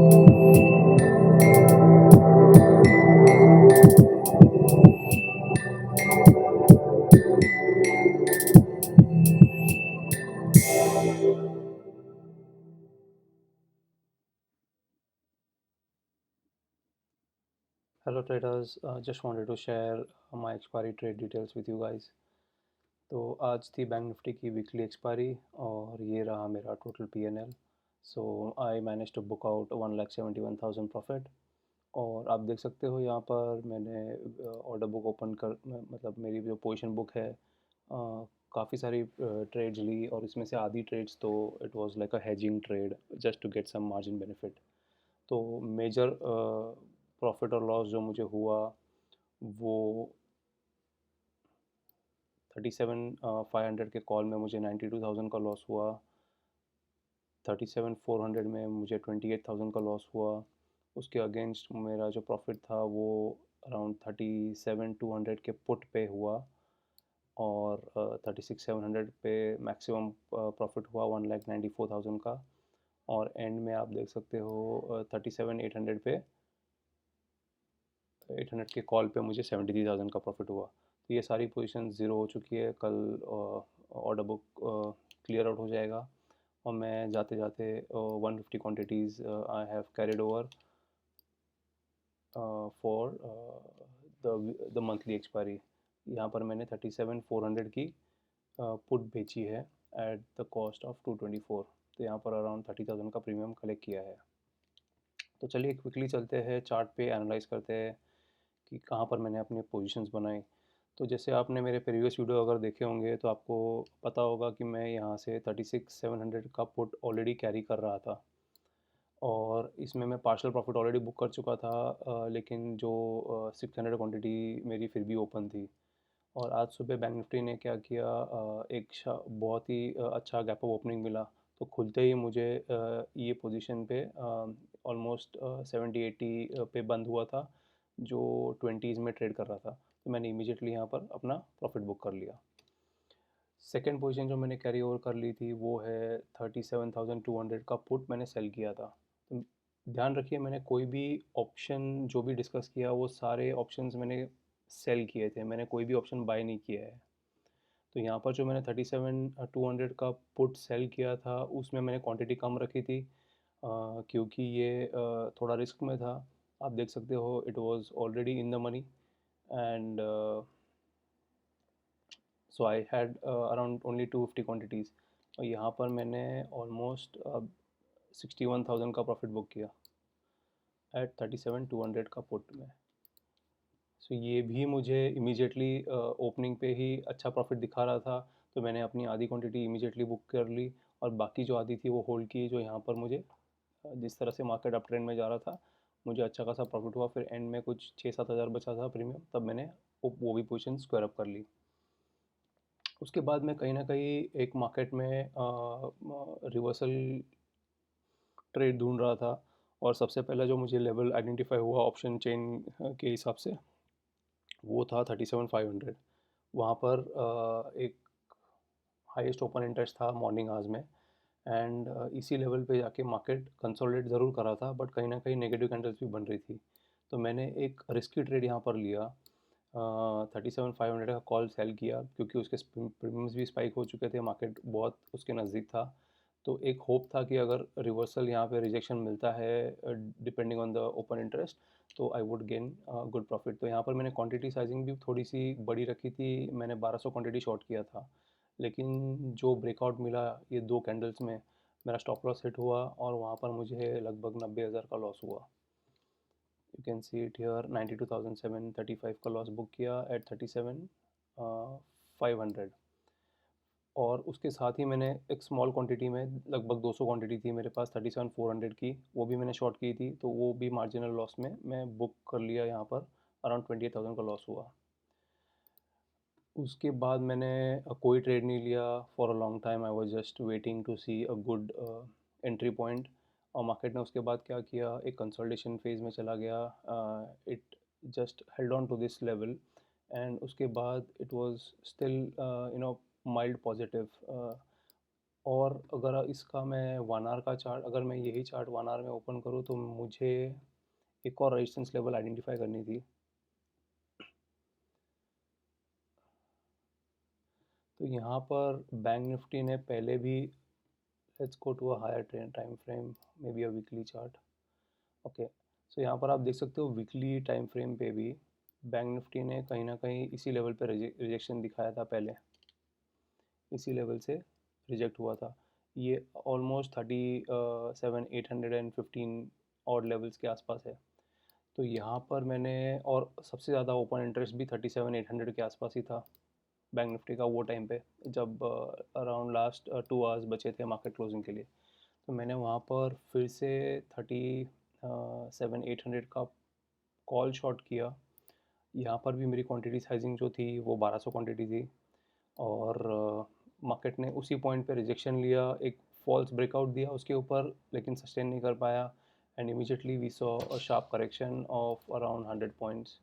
Hello traders, just wanted to share my expiry trade details with you guys. तो आज थी bank Nifty weekly expiry एक्सपायरी और ये रहा मेरा total PNL. So I manage to book out 1,71,000 profit. और आप देख सकते हो यहाँ पर मैंने ऑर्डर बुक ओपन कर मतलब मेरी जो पोजीशन बुक है काफ़ी सारी ट्रेड्स ली और इसमें से आधी ट्रेड्स तो it was like a hedging trade just to get some margin benefit. तो मेजर प्रॉफिट और लॉस जो मुझे हुआ वो 37,500 के कॉल में मुझे 92,000 का लॉस हुआ. 37,400 में मुझे 28,000 का लॉस हुआ. उसके अगेंस्ट मेरा जो प्रॉफिट था वो अराउंड 37,200 के पुट पे हुआ और 36,700 पे मैक्सिमम प्रॉफिट हुआ 1,94,000 का. और एंड में आप देख सकते हो 37,800 पे 800 के कॉल पे मुझे 73,000 का प्रॉफिट हुआ. तो ये सारी पोजीशन ज़ीरो हो चुकी है. कल ऑर्डर बुक क्लियर आउट हो जाएगा और मैं जाते जाते 150 quantities I have carried over for the monthly expiry. यहाँ पर मैंने 37,400 की पुट बेची है एट द कॉस्ट ऑफ 224. तो यहाँ पर अराउंड 30,000 का प्रीमियम कलेक्ट किया है. तो चलिए क्विकली चलते हैं चार्ट पे एनालाइज करते हैं कि कहाँ पर मैंने अपने पोजीशंस बनाए. तो जैसे आपने मेरे प्रीवियस वीडियो अगर देखे होंगे तो आपको पता होगा कि मैं यहाँ से 36,700 का पुट ऑलरेडी कैरी कर रहा था और इसमें मैं पार्शियल प्रॉफिट ऑलरेडी बुक कर चुका था. लेकिन जो 600 क्वांटिटी मेरी फिर भी ओपन थी. और आज सुबह बैंक निफ्टी ने क्या किया, बहुत ही अच्छा गैप अप ओपनिंग मिला. तो खुलते ही मुझे ये पोजीशन पे ऑलमोस्ट 70-80 पे बंद हुआ था जो 20s में ट्रेड कर रहा था. तो मैंने इमीडिएटली यहाँ पर अपना प्रॉफिट बुक कर लिया. सेकेंड पोजीशन जो मैंने कैरी ओवर कर ली थी वो है 37,200 का पुट मैंने सेल किया था. तो ध्यान रखिए मैंने कोई भी ऑप्शन जो भी डिस्कस किया वो सारे ऑप्शंस मैंने सेल किए थे, मैंने कोई भी ऑप्शन बाय नहीं किया है. तो यहाँ पर जो मैंने 37,200 का पुट सेल किया था उसमें मैंने क्वांटिटी कम रखी थी क्योंकि ये थोड़ा रिस्क में था. आप देख सकते हो it was already in the money and so I had around only 250 quantities. और यहाँ पर मैंने ऑलमोस्ट 61,000 का प्रॉफिट बुक किया एट 37,200 का पुट में. सो ये भी मुझे इमीडिएटली ओपनिंग पे ही अच्छा प्रॉफिट दिखा रहा था. तो मैंने अपनी आधी क्वांटिटी इमीडिएटली बुक कर ली और बाकी जो आधी थी वो होल्ड की. जो यहाँ पर मुझे जिस तरह से मार्केट अप ट्रेंड में जा रहा था मुझे अच्छा खासा प्रॉफिट हुआ. फिर एंड में कुछ 6-7 हज़ार बचा था प्रीमियम, तब मैंने वो भी पोजीशन स्क्वायर अप कर ली. उसके बाद मैं कहीं ना कहीं एक मार्केट में रिवर्सल ट्रेड ढूंढ रहा था और सबसे पहला जो मुझे लेवल आइडेंटिफाई हुआ ऑप्शन चेन के हिसाब से वो था 37,500. वहाँ पर एक हाईएस्ट ओपन इंटरेस्ट था मॉर्निंग आवर्स में एंड इसी लेवल पे जाके मार्केट कंसोलिडेट ज़रूर कर रहा था बट कहीं ना कहीं नेगेटिव कैंडल्स भी बन रही थी. तो मैंने एक रिस्की ट्रेड यहाँ पर लिया. 37,500 का कॉल सेल किया क्योंकि उसके प्रीमियम्स भी स्पाइक हो चुके थे, मार्केट बहुत उसके नज़दीक था. तो एक होप था कि अगर रिवर्सल यहाँ पे रिजेक्शन मिलता है depending on the open interest तो I would gain good profit. तो यहाँ पर मैंने क्वांटिटी साइजिंग भी थोड़ी सी बड़ी रखी थी. मैंने 1200 क्वांटिटी शॉर्ट किया था लेकिन जो ब्रेकआउट मिला ये दो कैंडल्स में मेरा स्टॉप लॉस हिट हुआ और वहाँ पर मुझे लगभग 90,000 का लॉस हुआ. You can see it here 92,735 का लॉस बुक किया एट 37,500. और उसके साथ ही मैंने एक स्मॉल क्वांटिटी में लगभग 200 क्वांटिटी थी मेरे पास 37,400 की, वो भी मैंने शॉर्ट की थी. तो वो भी मार्जिनल लॉस में मैं बुक कर लिया. यहाँ पर अराउंड 28,000 का लॉस हुआ. उसके बाद मैंने कोई ट्रेड नहीं लिया for a long time. I was just waiting to see a good entry point. और मार्केट ने उसके बाद क्या किया, एक कंसोलिडेशन फेज में चला गया. It just held on to this level and उसके बाद it was still mild positive. और अगर इसका मैं 1 आवर का चार्ट, अगर मैं यही चार्ट 1 आवर में ओपन करूँ तो मुझे एक और रेजिस्टेंस लेवल आइडेंटिफाई करनी थी। तो यहाँ पर बैंक निफ्टी ने पहले भी, let's go to a higher time frame, maybe a weekly chart. Okay, so यहाँ पर आप देख सकते हो वीकली टाइम फ्रेम पे भी बैंक निफ्टी ने कहीं ना कहीं इसी लेवल पे रिजेक्शन दिखाया था पहले, इसी लेवल से रिजेक्ट हुआ था। ये ऑलमोस्ट 37,815 और लेवल्स के आसपास है। तो यहाँ पर मैंने, और सबसे ज़्यादा ओपन इंटरेस्ट भी 37,800 के आसपास ही था बैंक निफ्टी का वो टाइम पे, जब अराउंड लास्ट 2 आवर्स बचे थे मार्केट क्लोजिंग के लिए। तो मैंने वहाँ पर फिर से 37,800 का कॉल शॉट किया। यहाँ पर भी मेरी क्वांटिटी साइजिंग जो थी वो 1200 क्वांटिटी थी, और मार्केट ने उसी पॉइंट पे रिजेक्शन लिया, एक फॉल्स ब्रेकआउट दिया उसके ऊपर, लेकिन सस्टेन नहीं कर पाया, and immediately we saw a sharp correction of around 100 points.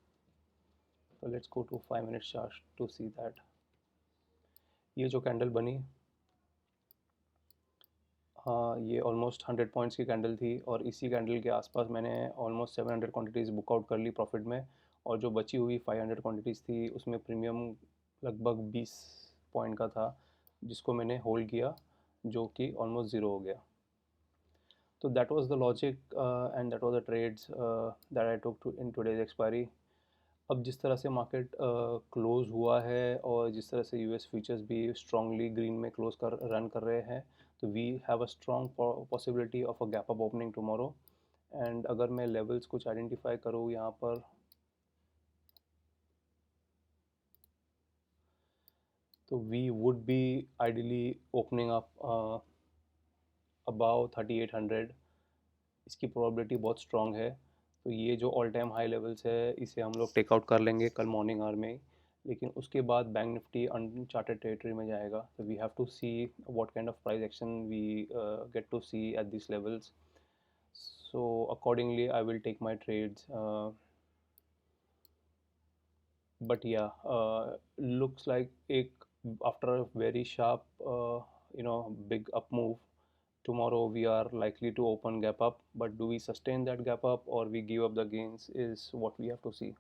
तो let's go to 5 minute chart to see that. ये जो कैंडल बनी, हाँ, ये ऑलमोस्ट 100 पॉइंट्स की कैंडल थी, और इसी कैंडल के आसपास मैंने ऑलमोस्ट 700 क्वांटिटीज़ बुकआउट कर ली प्रॉफिट में, और जो बची हुई 500 क्वांटिटीज़ थी उसमें प्रीमियम लगभग 20 पॉइंट का था, जिसको मैंने होल्ड किया, जो कि ऑलमोस्ट ज़ीरो हो गया। तो that was the logic and that was the trades that I took to in today's expiry. अब जिस तरह से मार्केट क्लोज हुआ है, और जिस तरह से यूएस फ्यूचर्स भी स्ट्रांगली ग्रीन में क्लोज कर रन कर रहे हैं, तो we have a strong possibility of a gap up opening tomorrow. And अगर मैं लेवल्स कुछ आइडेंटिफाई करूँ यहाँ पर, तो we would be ideally opening up above 3800। इसकी प्रोबेबिलिटी बहुत स्ट्रॉन्ग है। तो ये जो ऑल टाइम हाई लेवल्स है, इसे हम लोग टेकआउट कर लेंगे कल मॉर्निंग आवर में ही। लेकिन उसके बाद बैंक निफ्टी अनचार्टेड टेरिटरी में जाएगा, तो we have to see what kind of price action we get to see at this levels. So accordingly I will take my trades, but yeah looks like एक, after a very sharp big up move, tomorrow we are likely to open gap up, but do we sustain that gap up or we give up the gains is what we have to see.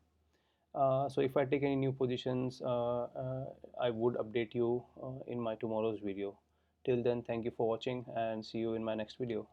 So if I take any new positions, I would update you in my tomorrow's video. Till then, thank you for watching and see you in my next video.